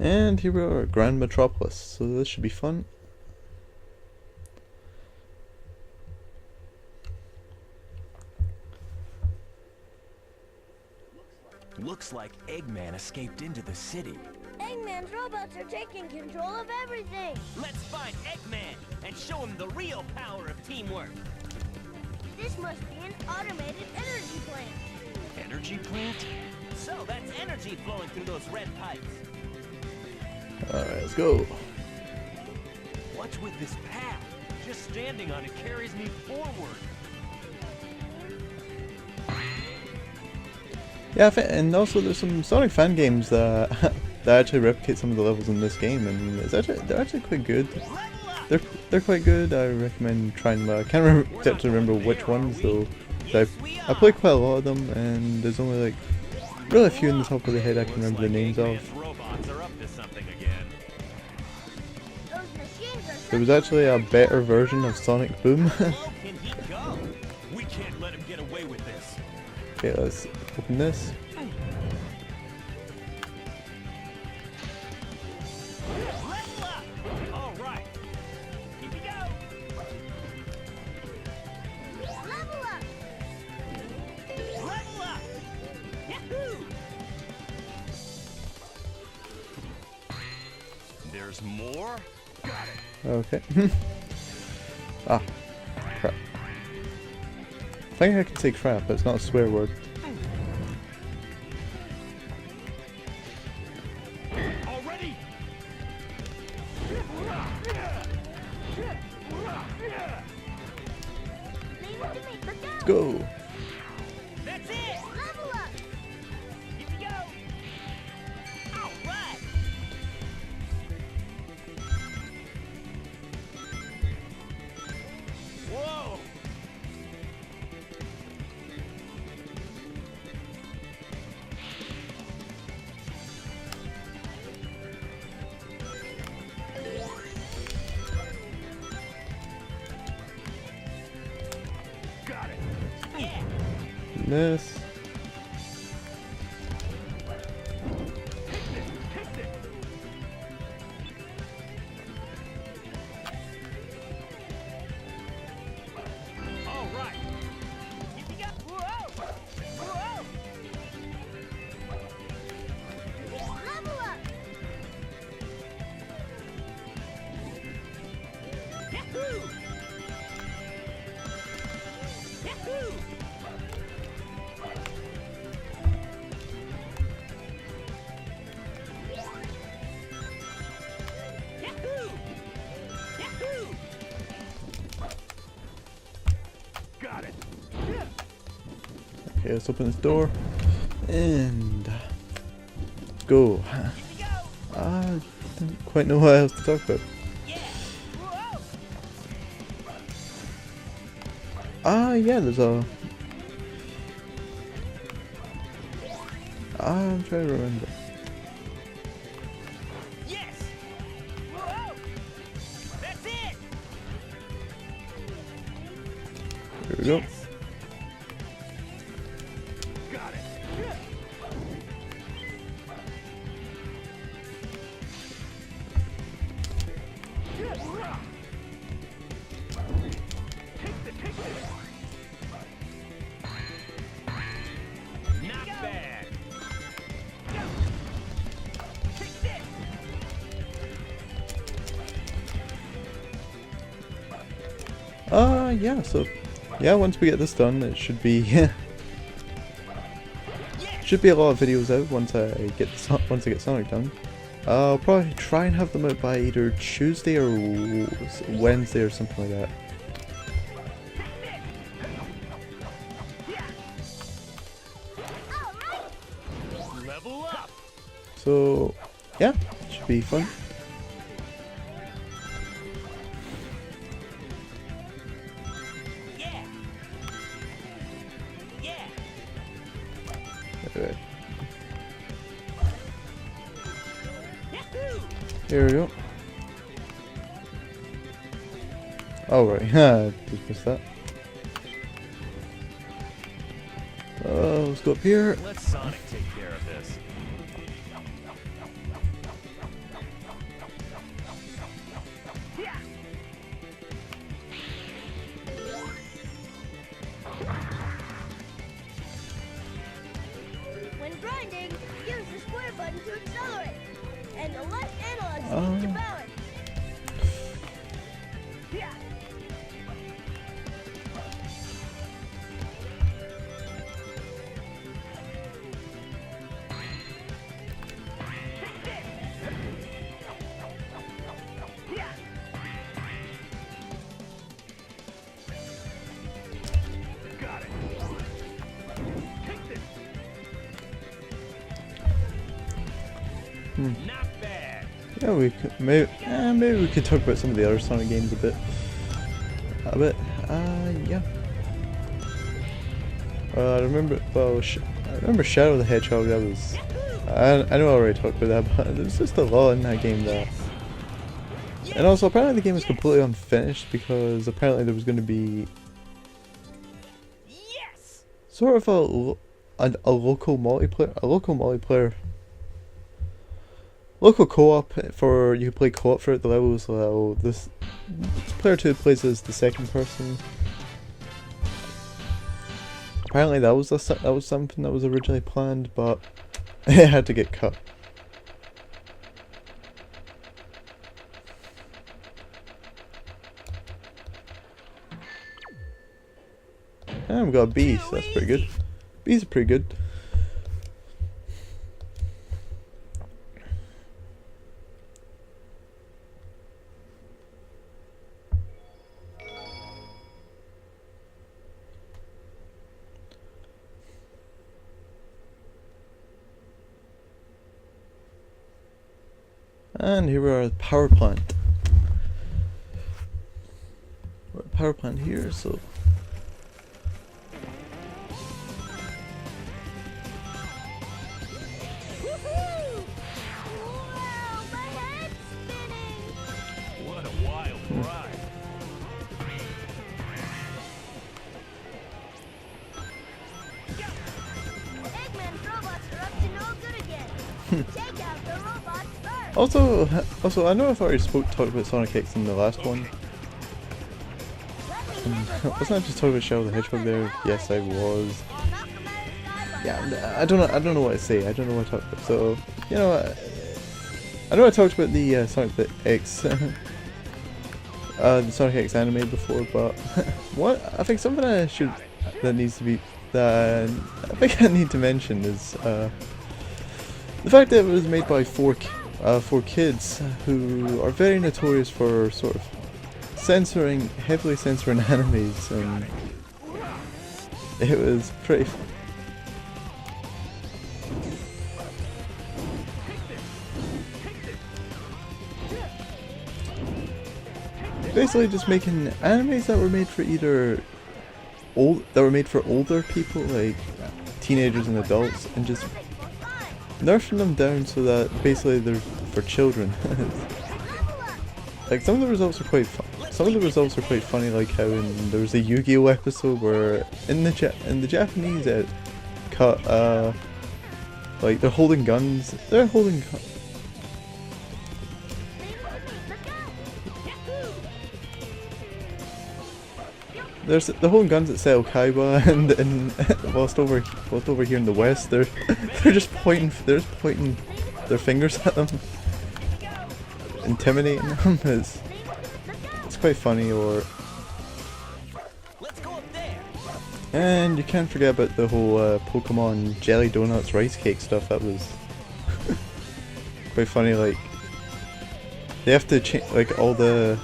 And here we are at Grand Metropolis, so this should be fun. Looks like Eggman escaped into the city. Eggman's robots are taking control of everything. Let's find Eggman and show him the real power of teamwork. This must be an automated energy plant. Energy plant? So that's energy flowing through those red pipes. Alright, let's go. What's with this path? Just standing on it carries me forward. Yeah, and also there's some Sonic fan games that that actually replicate some of the levels in this game, and they're actually quite good. They're quite good. I recommend trying them. I can't exactly remember which ones though. I played quite a lot of them, and there's only like really a few in the top of the head I can remember the names of. There was actually a better version of Sonic Boom. We can't let him get away with this. Okay, let's open this. All right. Here we go. Level up! Level up. Yahoo! There's more. Got it. Okay. Ah, crap. I think I can say crap, but it's not a swear word. Already. Leave it to me. Let's Let's go! go! That's it. Level up! Here we go. All right. Whoa. Got it. Yeah. This. All right. Here we go. Whoa. Whoa. Level up! Yahoo! Yahoo! Yahoo! Yahoo! Got it. Okay, let's open this door. And let's go. Here we go. I don't quite know what else to talk about. Yeah. Whoa. Yeah, there's a... I'm trying to remember. Yes. Whoa. That's it. Here we go. Yes. Got it. Not bad. Take this. Yeah, so... Yeah, once we get this done, it should be... should be a lot of videos out once I get Sonic done. I'll probably try and have them out by either Tuesday or Wednesday or something like that. Level up. So, yeah, should be fun. Yeah. Yeah. Alright, Yahoo! here we go. Oh right, just missed that. Let's go up here. Let Sonic take care of this. grinding, use the square button to accelerate, and the left analog stick to balance. Not bad. Yeah, we could maybe we could talk about some of the other Sonic games a bit. Yeah. I remember. Well, I remember Shadow the Hedgehog. That was. I know I already talked about that, but there's just a lot in that game that. And also, apparently the game was completely unfinished because apparently there was going to be Yes. sort of a local multiplayer. Local co-op for you could play co-op throughout the levels. So this player 2 plays as the second person. Apparently that was something that was originally planned, but it had to get cut. And we got a bee, so that's pretty good. Bees are pretty good. And here we are at the power plant. We're at the power plant here, so Woohoo! Wow, my head's spinning! What a wild ride. Eggman's robots are up to no good again. Take out the robots first. also I know I've already talked about Sonic X in the last one. Wasn't I just talking about Shadow the Hedgehog there? Yes, I was. Yeah, I don't know what to say. I don't know what to talk about. So, you know, I know I talked about the Sonic X, the Sonic X anime before, but what I think something I think I need to mention is the fact that it was made by four kids who are very notorious for sort of heavily censoring animes, and it was pretty. Basically, just making animes that were made for older people, like teenagers and adults, and just nerfing them down so that basically they're for children. Like some of the results are quite funny, like how there was a Yu-Gi-Oh episode where in the Japanese it cut like they're holding guns. They're holding guns at Seto Kaiba, and whilst over here in the West, they're just pointing their fingers at them, intimidating them. It's quite funny. Or Let's go up there. and you can't forget about the whole Pokemon jelly donuts rice cake stuff. That was quite funny. Like they have to change like all the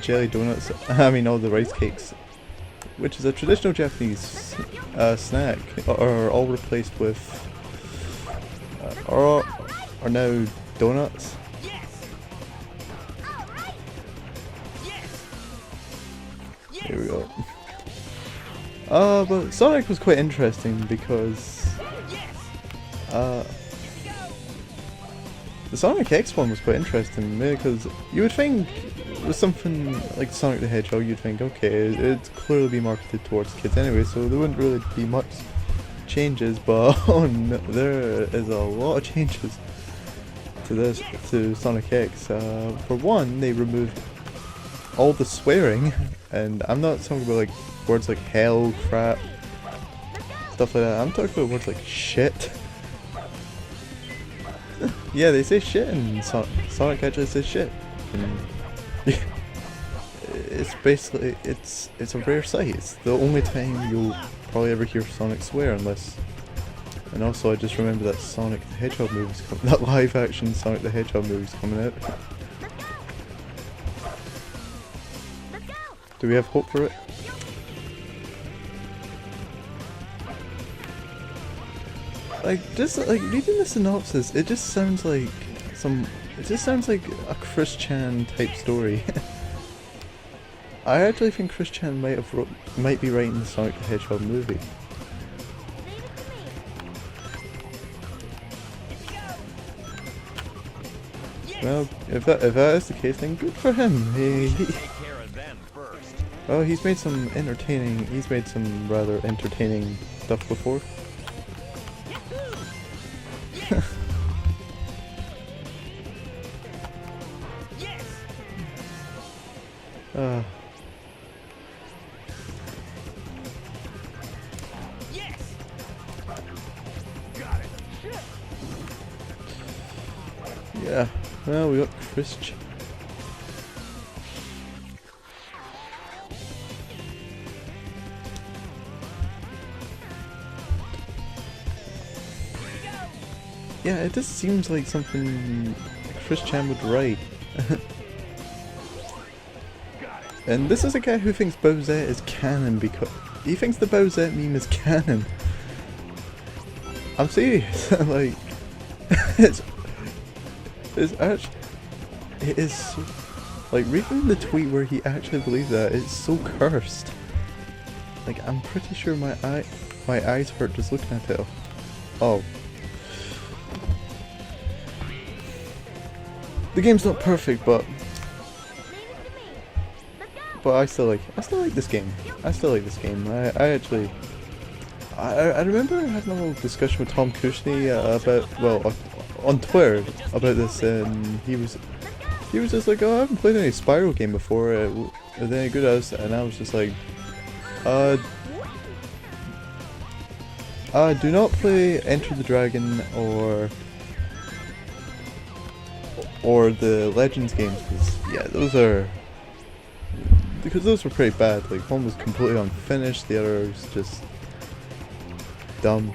jelly donuts. I mean all the rice cakes, which is a traditional Japanese snack, are all replaced with are now donuts. Here we go. But Sonic was quite interesting because the Sonic X one was quite interesting, because you would think with something like Sonic the Hedgehog, you'd think, okay, it'd clearly be marketed towards kids anyway, so there wouldn't really be much changes, but oh no, there is a lot of changes to Sonic X. For one, they removed all the swearing, and I'm not talking about like words like hell, crap, stuff like that. I'm talking about words like shit. Yeah, they say shit and Sonic actually says shit. And it's basically, it's a rare sight. It's the only time you'll probably ever hear Sonic swear, unless... And also I just remember that Sonic the Hedgehog movie's coming, that live action Sonic the Hedgehog movie's coming out. Do we have hope for it? Like, just like reading the synopsis, it just sounds like a Chris Chan type story. I actually think Chris Chan might be writing the Sonic the Hedgehog movie. Well, if that is the case, then good for him. Well, he's made some rather entertaining stuff before. Yeah, well, we got Chris Chan. Yeah, it just seems like something Chris Chan would write. And this is a guy who thinks Bowsette is canon because he thinks the Bowsette meme is canon. I'm serious. Like, it is so, like, reading the tweet where he actually believes that, it's so cursed. Like, I'm pretty sure my eyes hurt just looking at it. Oh. The game's not perfect, but I still like this game. I remember having a little discussion with Tom Kushney about, on Twitter about this, and he was just like, oh, I haven't played any Spyro game before. Are they any good as? And I was just like, do not play Enter the Dragon or the Legends games, because those were pretty bad. Like, one was completely unfinished, the other was just dumb.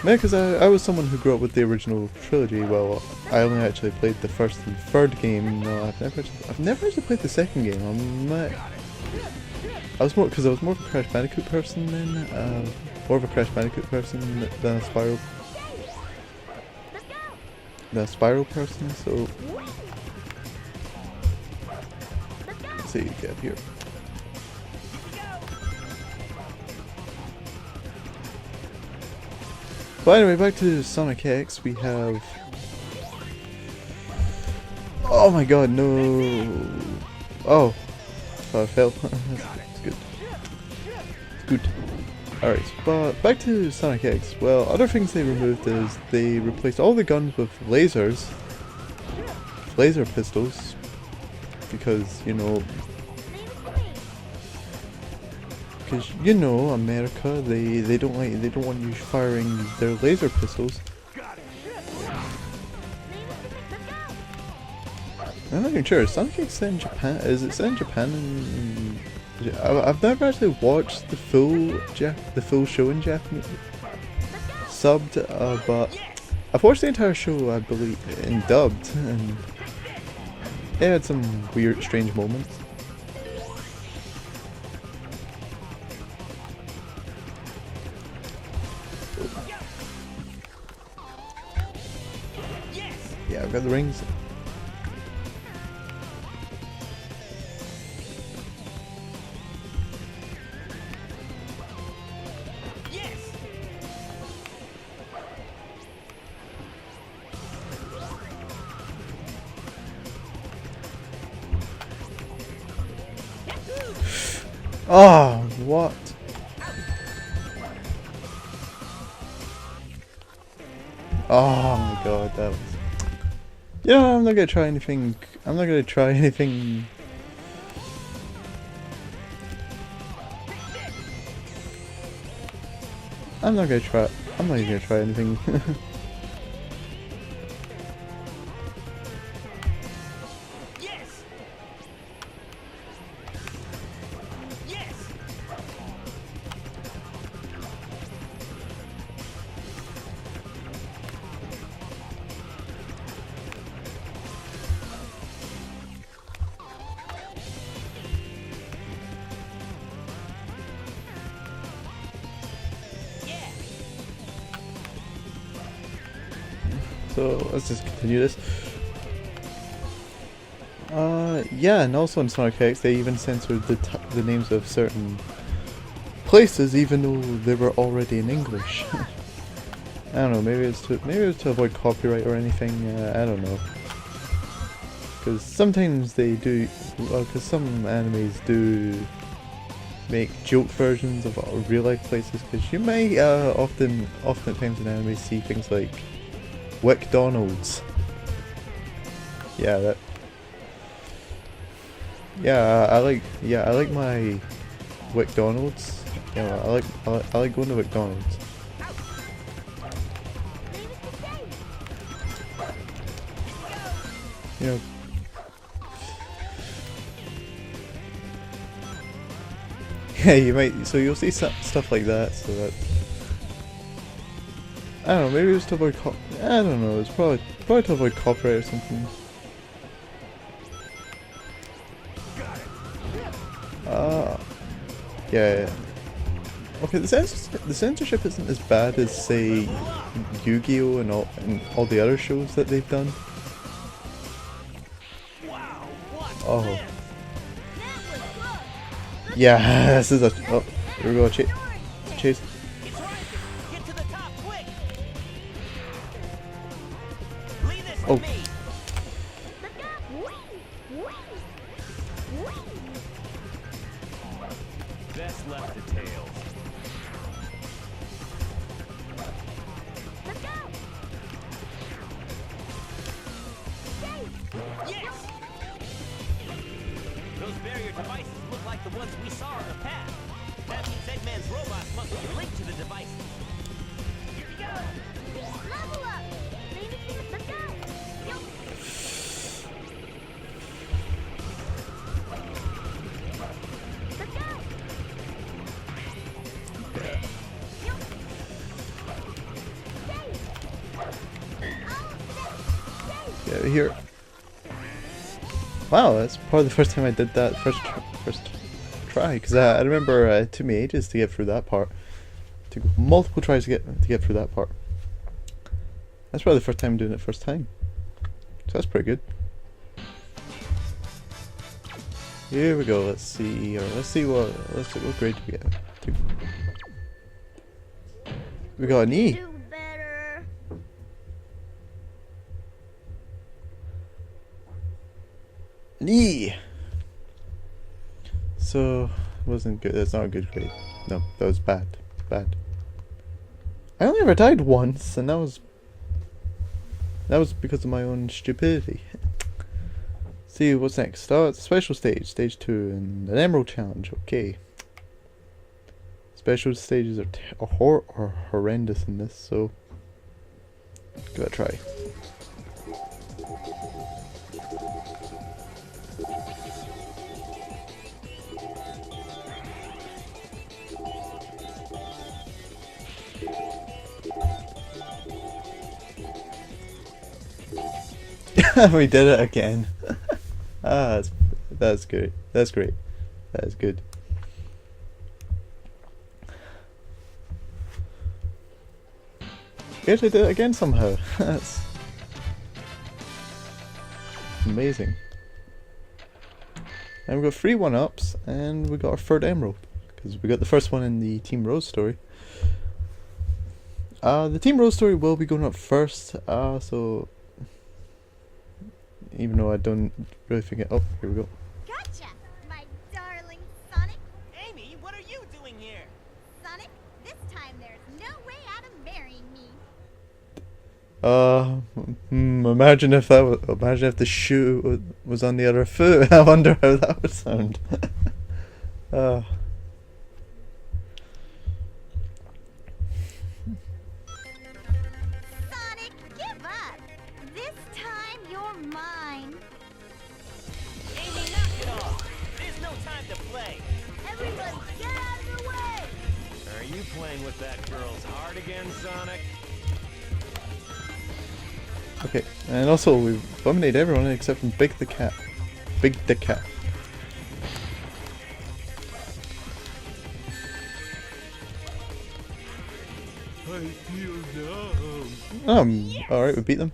Because I was someone who grew up with the original trilogy. Well, I only actually played the first and third game. No, I've never actually played the second game. I was more of a Crash Bandicoot person then. More of a Crash Bandicoot person than a Spyro person. So let's see, get up here. But anyway, back to Sonic X, we have... Oh my god, no! Oh! I fell. It's good. It's good. Alright, but back to Sonic X. Well, other things they removed is they replaced all the guns with lasers. Laser pistols. Because, you know... Because, you know, America, they don't want you firing their laser pistols. I'm not even sure, is Sonic X set in Japan? Is it set in Japan? I've never actually watched the full show in Japanese, subbed, but I've watched the entire show, I believe, in dubbed, and it had some weird, strange moments. Yeah, I've got the rings. Oh, what? Oh my god, that was... Yeah, I'm not gonna try anything I'm not gonna try. I'm not even gonna try anything. Yes. Yes. Yeah. So let's just continue this. Yeah, and also in Sonic X they even censored the names of certain places, even though they were already in English. I don't know. Maybe it's to avoid copyright or anything. I don't know. Because sometimes they do. Well, because some animes do make joke versions of real life places. Because you may often at times in anime see things like McDonald's. Yeah, that. Yeah, I like my McDonald's. Yeah, I like going to McDonald's. Leave it the same. You know. Yeah, you might. So you'll see stuff like that. So that. I don't know. Maybe it was to avoid. I don't know. It's probably to avoid copyright or something. Yeah. Okay, the censorship isn't as bad as, say, Yu-Gi-Oh! And all the other shows that they've done. Wow. What? Oh. This? That was close. Yeah, this is a. Oh, here we go. Chase. It's right there. Get to the top quick. Leave this Oh. to me. Look up. Whee! Whee! Whee! Best left to Tails. Look out! Yes! Those barrier devices look like the ones we saw on the path. That means Eggman's robots must be linked to the devices. Here we go! Level up! Leave it to the look out! Yo! Look out! Yo! Stay! Yeah, here. Wow, that's probably the first time I did that first try. Because I remember it took me ages to get through that part. Took multiple tries to get through that part. That's probably the first time doing it first time. So that's pretty good. Here we go. Let's see what grade do we get. We got an E. Do better. An E. So wasn't good. That's not a good grade. No, that was bad. Bad. I only ever died once, and that was because of my own stupidity. See what's next. Oh, it's a special stage, stage 2, and an emerald challenge. Okay. Special stages are horrendous in this, so give it a try. We did it again. That's good. That's great. That is good. We actually did it again somehow. That's amazing. And we got 3 1-ups, and we got our 3rd emerald because we got the first one in the Team Rose story. The Team Rose story will be going up first. So even though I don't really think it. Oh, here we go. Gotcha, my darling Sonic. Amy, what are you doing here? Sonic, this time there's no way out of marrying me. Imagine if the shoe was on the other foot. I wonder how that would sound. playing with that girl's heart again, Sonic? Okay, and also we've eliminated everyone except from Big the Cat. Big the Cat. I feel numb. Alright, we beat them.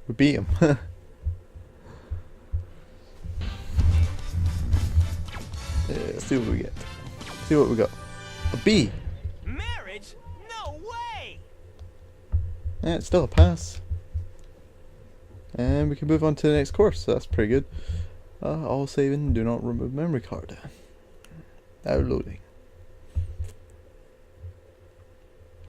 We beat him. Let's see what we get. See what we got. A B. Marriage? No way! Yeah, it's still a pass. And we can move on to the next course, so that's pretty good. All saving, do not remove memory card. Now loading.